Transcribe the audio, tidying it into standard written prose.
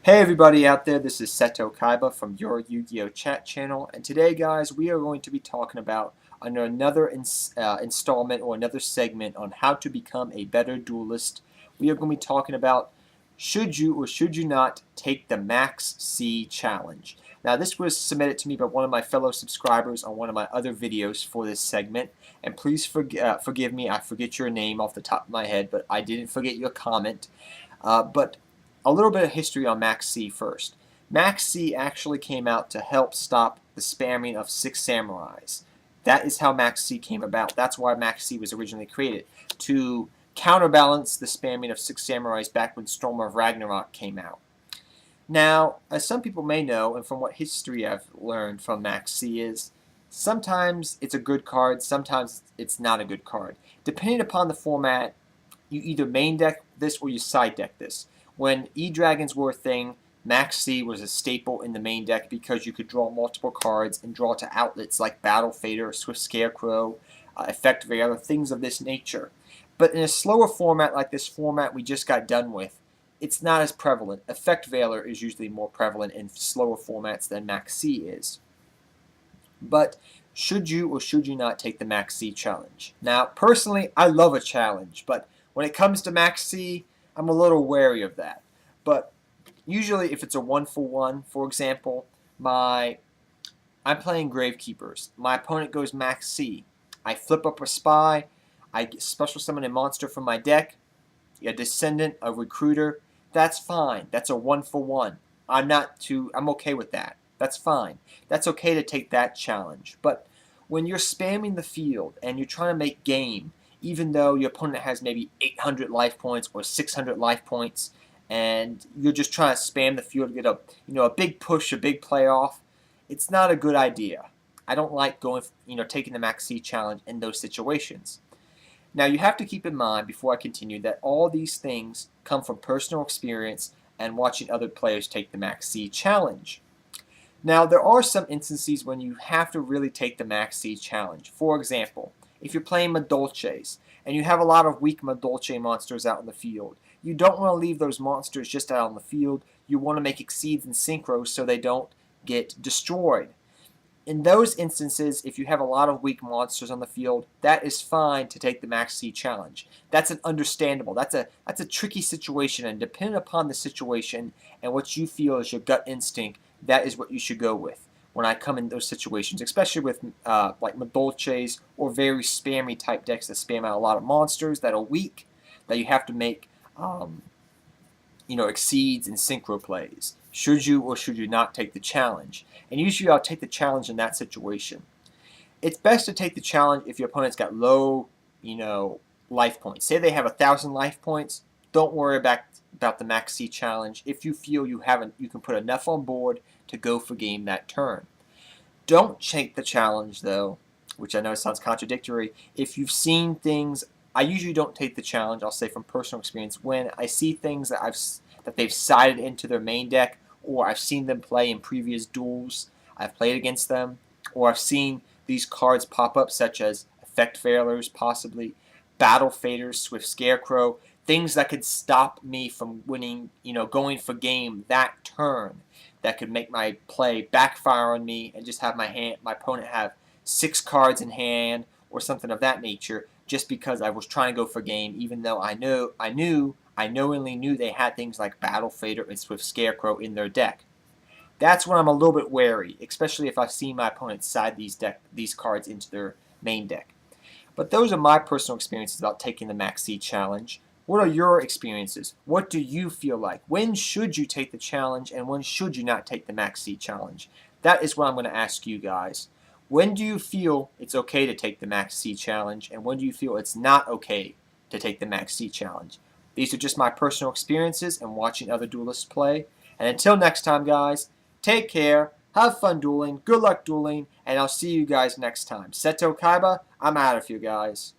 Hey everybody out there, this is Seto Kaiba from your Yu-Gi-Oh! Chat channel, and today guys we are going to be talking about another installment or another segment on how to become a better duelist. We are going to be talking about should you or should you not take the Max C challenge. Now this was submitted to me by one of my fellow subscribers on one of my other videos for this segment, and please forgive me, I forget your name off the top of my head, but I didn't forget your comment. But a little bit of history on Max C first. Max C actually came out to help stop the spamming of Six Samurais. That is how Max C came about. That's why Max C was originally created, to counterbalance the spamming of Six Samurais back when Storm of Ragnarok came out. Now, as some people may know, and from what history I've learned from Max C is, sometimes it's a good card, sometimes it's not a good card. Depending upon the format, you either main deck this or you side deck this. When E-Dragons were a thing, Max C was a staple in the main deck because you could draw multiple cards and draw to outlets like Battle Fader, Swift Scarecrow, Effect Veiler, things of this nature. But in a slower format like this format we just got done with, it's not as prevalent. Effect Veiler is usually more prevalent in slower formats than Max C is. But should you or should you not take the Max C challenge? Now, personally, I love a challenge, but when it comes to Max C, I'm a little wary of that. But usually if it's a 1-for-1, for example, I'm playing Gravekeepers. My opponent goes Max C. I flip up a Spy. I special summon a monster from my deck, a Descendant, a Recruiter. That's fine. That's a 1-for-1. I'm okay with that. That's fine. That's okay to take that challenge. But when you're spamming the field and you're trying to make game, even though your opponent has maybe 800 life points or 600 life points, and you're just trying to spam the field to get a big push, a big playoff, it's not a good idea. I don't like taking the Max C challenge in those situations. Now you have to keep in mind before I continue that all these things come from personal experience and watching other players take the Max C challenge. Now there are some instances when you have to really take the Max C challenge. For example, if you're playing Madolches and you have a lot of weak Madolche monsters out in the field, you don't want to leave those monsters just out on the field. You want to make Exceeds and Synchros so they don't get destroyed. In those instances, if you have a lot of weak monsters on the field, that is fine to take the Max C challenge. That's an understandable. That's a tricky situation, and depending upon the situation and what you feel is your gut instinct, that is what you should go with when I come in those situations, especially with like Madolches or very spammy type decks that spam out a lot of monsters that are weak, that you have to make Exceeds and Synchro plays. Should you or should you not take the challenge? And usually I'll take the challenge in that situation. It's best to take the challenge if your opponent's got low, life points. Say they have 1,000 life points, don't worry about the Max C challenge if you feel you can put enough on board to go for game that turn. Don't take the challenge though, which I know sounds contradictory, if you've seen things. I usually don't take the challenge, I'll say from personal experience, when I see things that they've sided into their main deck, or I've seen them play in previous duels, I've played against them, or I've seen these cards pop up such as Effect Veilers, possibly Battle Faders, Swift Scarecrow, things that could stop me from winning, going for game that turn, that could make my play backfire on me and just have my opponent have 6 cards in hand or something of that nature, just because I was trying to go for game, even though I knowingly knew they had things like Battle Fader and Swift Scarecrow in their deck. That's when I'm a little bit wary, especially if I've seen my opponent side these cards into their main deck. But those are my personal experiences about taking the Max C challenge. What are your experiences? What do you feel like? When should you take the challenge and when should you not take the Max C challenge? That is what I'm going to ask you guys. When do you feel it's okay to take the Max C challenge, and when do you feel it's not okay to take the Max C challenge? These are just my personal experiences and watching other duelists play. And until next time, guys, take care, have fun dueling, good luck dueling, and I'll see you guys next time. Seto Kaiba, I'm out of here, guys.